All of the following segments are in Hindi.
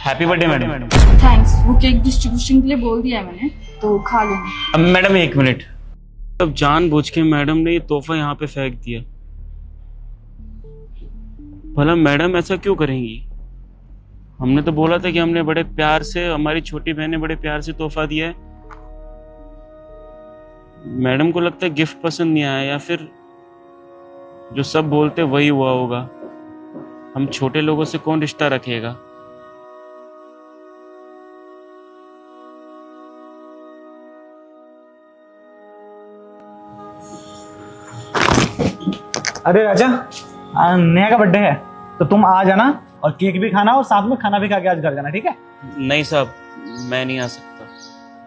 Happy birthday madam. थैंक्स। वो केक डिस्ट्रीब्यूशन के लिए बोल दिया है मैंने, तो खा लूंगी। अब मैडम एक मिनट, अब जानबूझ के मैडम ने ये तोहफा यहाँ पे फेंक दिया। भला मैडम ऐसा क्यों करेंगी? हमने तो बोला था कि हमने बड़े प्यार से, हमारी छोटी बहन ने बड़े प्यार से तोहफा दिया है। मैडम को लगता है गिफ्ट पसंद नहीं आया, या फिर जो सब बोलते वही हुआ होगा। हम छोटे लोगों से कौन रिश्ता रखेगा? अरे राजा, नेहा का बर्थडे है तो तुम आ जाना और केक भी खाना और साथ में खाना भी खा के आज घर जाना, ठीक है? नहीं साहब, मैं नहीं आ सकता।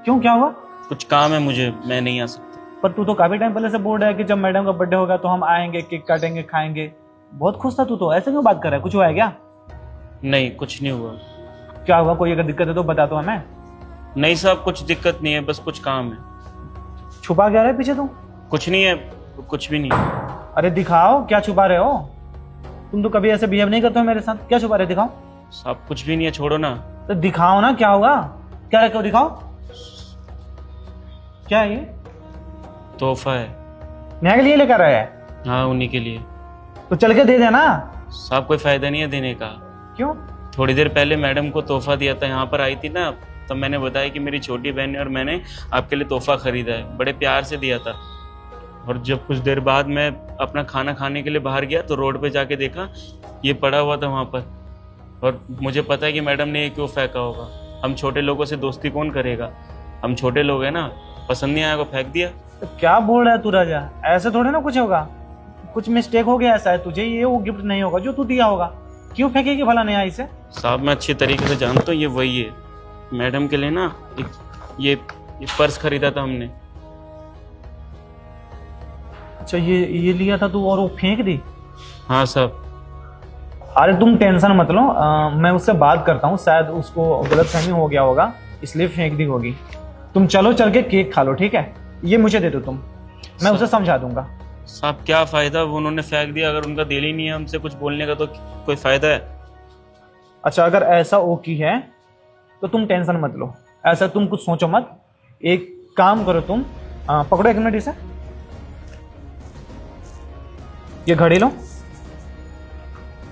क्यों, क्या हुआ? कुछ काम है मुझे, मैं नहीं आ सकता। पर तू तो काफी टाइम पहले से बोल रहा है कि जब मैडम का बर्थडे होगा तो हम आएंगे, केक काटेंगे, खाएंगे। बहुत खुश था तू तो, ऐसे क्यों बात कर रहा है? कुछ हुआ है क्या? नहीं, कुछ नहीं हुआ। क्या हुआ? कोई अगर दिक्कत है तो बता दो हमें। नहीं साहब, कुछ दिक्कत नहीं है, बस कुछ काम है। छुपा क्या रहा है पीछे तुम? कुछ नहीं है, कुछ भी नहीं है। अरे दिखाओ, क्या छुपा रहे हो? तुम तो कभी ऐसे बिहेव नहीं करते हो मेरे साथ। क्या छुपा रहे? दिखाओ। साहब कुछ भी नहीं है, छोड़ो ना। तो दिखाओ ना, क्या होगा? क्या रखे हो? दिखाओ। क्या है ये? तोहफा है। नेहा के लिए लेकर आया है? हाँ, उन्हीं के लिए। तो चल के दे देना। साहब कोई फायदा नहीं है देने का। क्यों? थोड़ी देर पहले मैडम को तोहफा दिया था, यहाँ पर आई थी ना, तब मैंने बताया कि मेरी छोटी बहन ने और मैंने आपके लिए तोहफा खरीदा है, बड़े प्यार से दिया था। और जब कुछ देर बाद मैं अपना खाना खाने के लिए बाहर गया तो रोड पे जाके देखा ये पड़ा हुआ था वहाँ पर। और मुझे पता है कि मैडम ने ये क्यों फेंका होगा। हम छोटे लोगों से दोस्ती कौन करेगा? हम छोटे लोग हैं ना, पसंद नहीं आया को फेंक दिया। तो क्या बोल रहा है तू राजा? ऐसे थोड़े ना कुछ होगा। कुछ मिस्टेक हो गया ऐसा है तुझे, ये वो गिफ्ट नहीं होगा जो तू दिया होगा। क्यों फेंकेगी भला नेहा इसे? साहब मैं अच्छी तरीके से जानता हूँ ये वही है। मैडम के लिए ना ये पर्स खरीदा था हमने। अच्छा, ये लिया था तू और वो फेंक दी? हाँ साहब। अरे तुम टेंशन मत लो, मैं उससे बात करता हूँ, शायद उसको गलतफहमी हो गया होगा इसलिए फेंक दी होगी। तुम चलो, चल के केक खा लो, ठीक है? ये मुझे दे दो तुम, मैं उसे समझा दूंगा। साहब क्या फायदा, वो उन्होंने फेंक दिया। अगर उनका दिल ही नहीं है हमसे कुछ बोलने का तो कोई फायदा है? अच्छा, अगर ऐसा ओके है तो तुम टेंशन मत लो, ऐसा तुम कुछ सोचो मत। एक काम करो तुम, पकड़ो एक मिनट इसे, ये घड़ी लो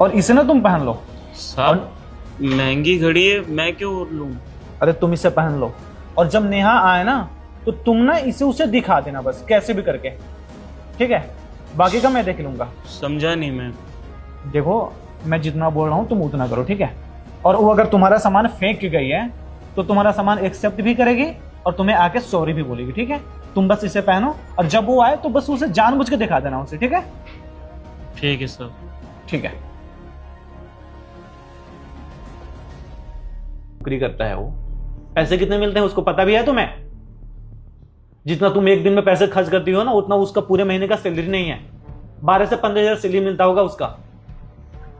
और इसे ना तुम पहन लो। साहब महंगी घड़ी है, मैं क्यों लूं? अरे तुम इसे पहन लो और जब नेहा आए ना तो तुम ना इसे उसे दिखा देना, बस कैसे भी करके, ठीक है? बाकी का मैं देख लूंगा। समझा नहीं मैं। देखो, मैं जितना बोल रहा हूँ तुम उतना करो, ठीक है? और वो अगर तुम्हारा सामान फेंक के गई है तो तुम्हारा सामान एक्सेप्ट भी करेगी और तुम्हें आके सॉरी भी बोलेगी, ठीक है? तुम बस इसे पहनो और जब वो आए तो बस उसे जानबूझ के दिखा देना उसे, ठीक है? ठीक है सर। ठीक है। नौकरी करता है वो। पैसे कितने मिलते हैं उसको पता भी है तुम्हें? जितना तुम एक दिन में पैसे खर्च करती हो ना, उतना उसका पूरे महीने का सैलरी नहीं है। 12 से 15,000 सैलरी मिलता होगा उसका।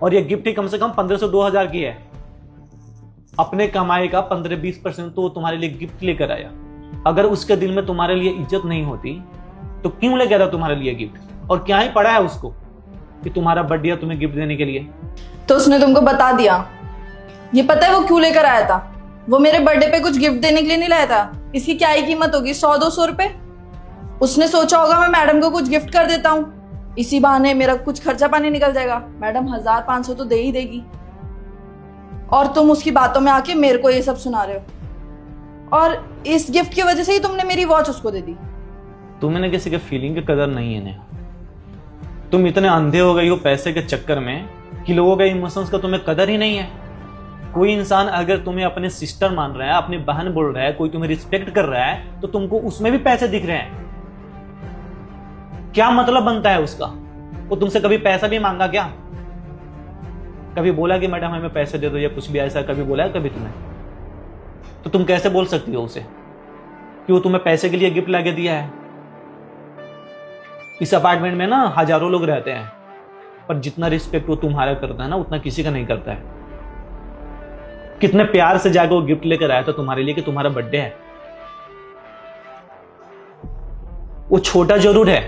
और ये गिफ्ट ही कम से कम 1500 से 2000 की है। अपने कमाई का 15-20% तो तुम्हारे लिए गिफ्ट लेकर आया। अगर उसके दिल में तुम्हारे लिए इज्जत नहीं होती तो क्यों लेके आता तुम्हारे लिए गिफ्ट? और क्या ही पड़ा है उसको कि तुम्हारा बर्थडे तुम्हें गिफ्ट देने के लिए? तो उसने तुमको बता दिया? ये पता है वो क्यों लेकर आया था? वो मेरे बर्थडे पे कुछ गिफ्ट देने के लिए नहीं लाया था। इसकी क्या ही कीमत होगी, 100-200 रुपए। उसने सोचा होगा मैं मैडम को कुछ गिफ्ट कर देता हूँ, इसी बहाने मेरा कुछ खर्चा पानी निकल जाएगा। मैडम 1000-500 तो दे ही देगी। और तुम उसकी बातों में आके मेरे को ये सब सुना रहे हो। और इस गिफ्ट की वजह से ही तुमने मेरी वॉच उसको दे दी। तुम्हें किसी के फीलिंग की कदर नहीं है नेहा। तुम इतने अंधे हो गई हो पैसे के चक्कर में कि लोगों के इमोशंस का तुम्हें कदर ही नहीं है। कोई इंसान अगर तुम्हें अपने सिस्टर मान रहा है, अपनी बहन बोल रहा है, कोई तुम्हें रिस्पेक्ट कर रहा है तो तुमको उसमें भी पैसे दिख रहे हैं। क्या मतलब बनता है उसका? वो तुमसे कभी पैसा भी मांगा क्या? कभी बोला कि मैडम हमें पैसे दे दो या कुछ भी ऐसा कभी बोला है कभी तुम्हें? तो तुम कैसे बोल सकती हो उसे कि वो तुम्हें पैसे के लिए गिफ्ट लाके दिया है? इस अपार्टमेंट में ना हजारों लोग रहते हैं, पर जितना रिस्पेक्ट वो तुम्हारा करता है ना उतना किसी का नहीं करता है। कितने प्यार से जाकर वो गिफ्ट लेकर आया था तुम्हारे लिए कि तुम्हारा बर्थडे है। वो छोटा जरूर है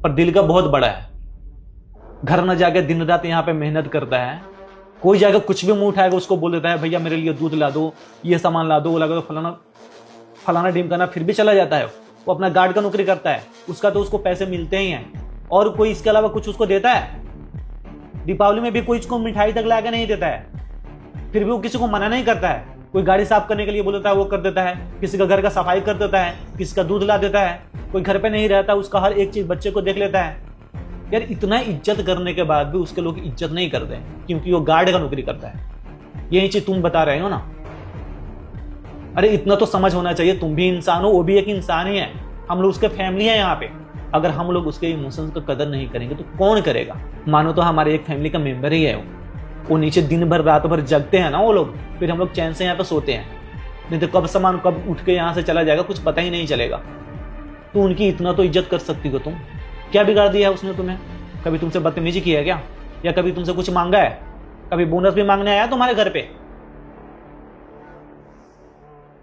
पर दिल का बहुत बड़ा है। घर न जाके दिन रात यहां पे मेहनत करता है कोई जाकर कुछ भी मुंह उठाएगा उसको बोल देता है भैया मेरे लिए दूध ला दो, ये सामान ला दो, वो ला दो, फलाना फलाना टीम करना, फिर भी चला जाता है। वो अपना गार्ड का नौकरी करता है, उसका तो उसको पैसे मिलते ही हैं, और कोई इसके अलावा कुछ उसको देता है? दीपावली में भी कोई उसको मिठाई तक लाकर नहीं देता है, फिर भी वो किसी को मना नहीं करता है। कोई गाड़ी साफ करने के लिए बोलता है वो कर देता है, किसी का घर का सफाई कर देता है, किसी का दूध ला देता है, कोई घर पे नहीं रहता उसका हर एक चीज बच्चे को देख लेता है। यार इतना इज्जत करने के बाद भी उसके लोग इज्जत नहीं करते हैं क्योंकि वो गार्ड का नौकरी करता है। यही चीज तुम बता रहे हो ना। अरे इतना तो समझ होना चाहिए, तुम भी इंसान हो, वो भी एक इंसान ही है, हम लोग उसके फैमिली है यहाँ पे। अगर हम लोग उसके इमोशंस का कदर नहीं करेंगे तो कौन करेगा? मानो तो हमारे एक फैमिली का मेंबर ही है वो नीचे दिन भर रात भर जगते हैं ना वो लोग, फिर हम लोग चैन से यहाँ पे सोते हैं, नहीं तो कब सामान कब उठ के यहाँ से चला जाएगा कुछ पता ही नहीं चलेगा। तो उनकी इतना तो इज्जत कर सकती हो तुम। क्या बिगाड़ दिया है उसने तुम्हें? कभी तुमसे बदतमीजी की है क्या? या कभी तुमसे कुछ मांगा है? कभी बोनस भी मांगने आया तुम्हारे घर पे?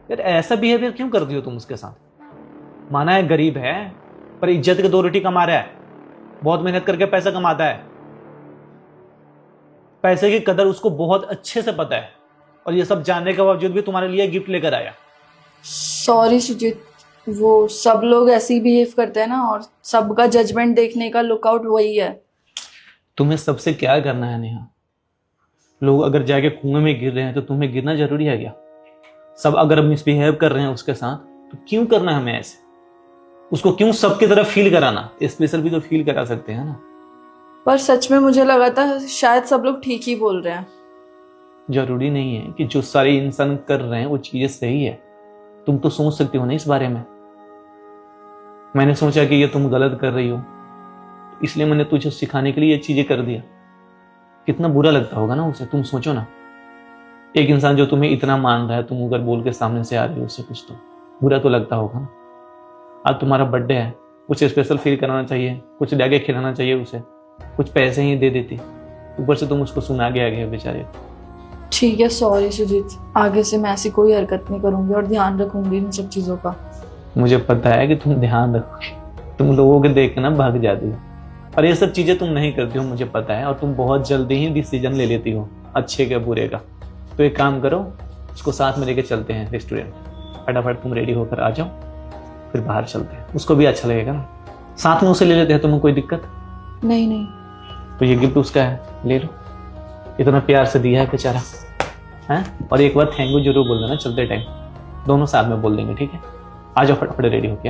यार ऐसा बिहेवियर क्यों करती हो तुम उसके साथ? माना है गरीब है पर इज्जत के 2 रोटी कमा रहा है, बहुत मेहनत करके पैसा कमाता है, पैसे की कदर उसको बहुत अच्छे से पता है, और ये सब जानने के बावजूद भी तुम्हारे लिए गिफ्ट लेकर आया। सॉरी सुजीत, वो सब लोग ऐसे ही बिहेव करते हैं ना, और सबका जजमेंट देखने का लुकआउट वही है। तुम्हें सबसे क्या करना है नेहा? लोग अगर जाके कुएं में गिर रहे हैं तो तुम्हें गिरना जरूरी है क्या? सब अगर मिसबिहेव कर रहे हैं उसके साथ तो क्यों करना हमें ऐसे? उसको क्यों सबकी तरफ फील कराना? स्पेशल भी तो फील करा सकते हैं ना। पर सच में मुझे लगा था शायद सब लोग ठीक ही बोल रहे हैं। जरूरी नहीं है कि जो सारे इंसान कर रहे हैं वो चीजें सही है। तुम तो सोच सकती हो ना इस बारे में। मैंने सोचा कि ये तुम गलत कर रही हो, इसलिए मैंने तुझे सिखाने के लिए ये चीजें कर दिया। कितना बुरा लगता होगा ना उसे, तुम सोचो ना। एक इंसान जो तुम्हें इतना मान रहा है, तुम अगर बोल के सामने से आ रही हो उससे कुछ, तो बुरा तो लगता होगा ना। आज तुम्हारा बर्थडे है, कुछ स्पेशल फील कराना चाहिए, कुछ लाके खिलाना चाहिए उसे, कुछ पैसे ही दे देती, ऊपर से तुम उसको सुना के आ गए बेचारे। ठीक है, सॉरी सुजीत, आगे से मैं ऐसी कोई हरकत नहीं करूंगी और ध्यान रखूंगी इन सब चीजों का। मुझे पता है कि तुम ध्यान रखोगे, तुम लोगों के देख के ना भाग जाती हो, और ये सब चीजें तुम नहीं करती हो मुझे पता है, और तुम बहुत जल्दी ही डिसीजन ले लेती हो अच्छे के बुरे का। तो एक काम करो, उसको साथ में लेके चलते हैं रेस्टोरेंट। फटाफट तुम रेडी होकर आ जाओ, फिर बाहर चलते हैं, उसको भी अच्छा लगेगा ना। साथ में उसे ले लेते हैं, तुम्हें कोई दिक्कत? नहीं नहीं। तो ये गिफ्ट उसका है, ले लो, इतना प्यार से दिया है बेचारा है। और एक बार थैंक यू जरूर बोल देना चलते टाइम, दोनों साथ में बोल देंगे, ठीक है? आ जाओ फटाफट रेडी होके।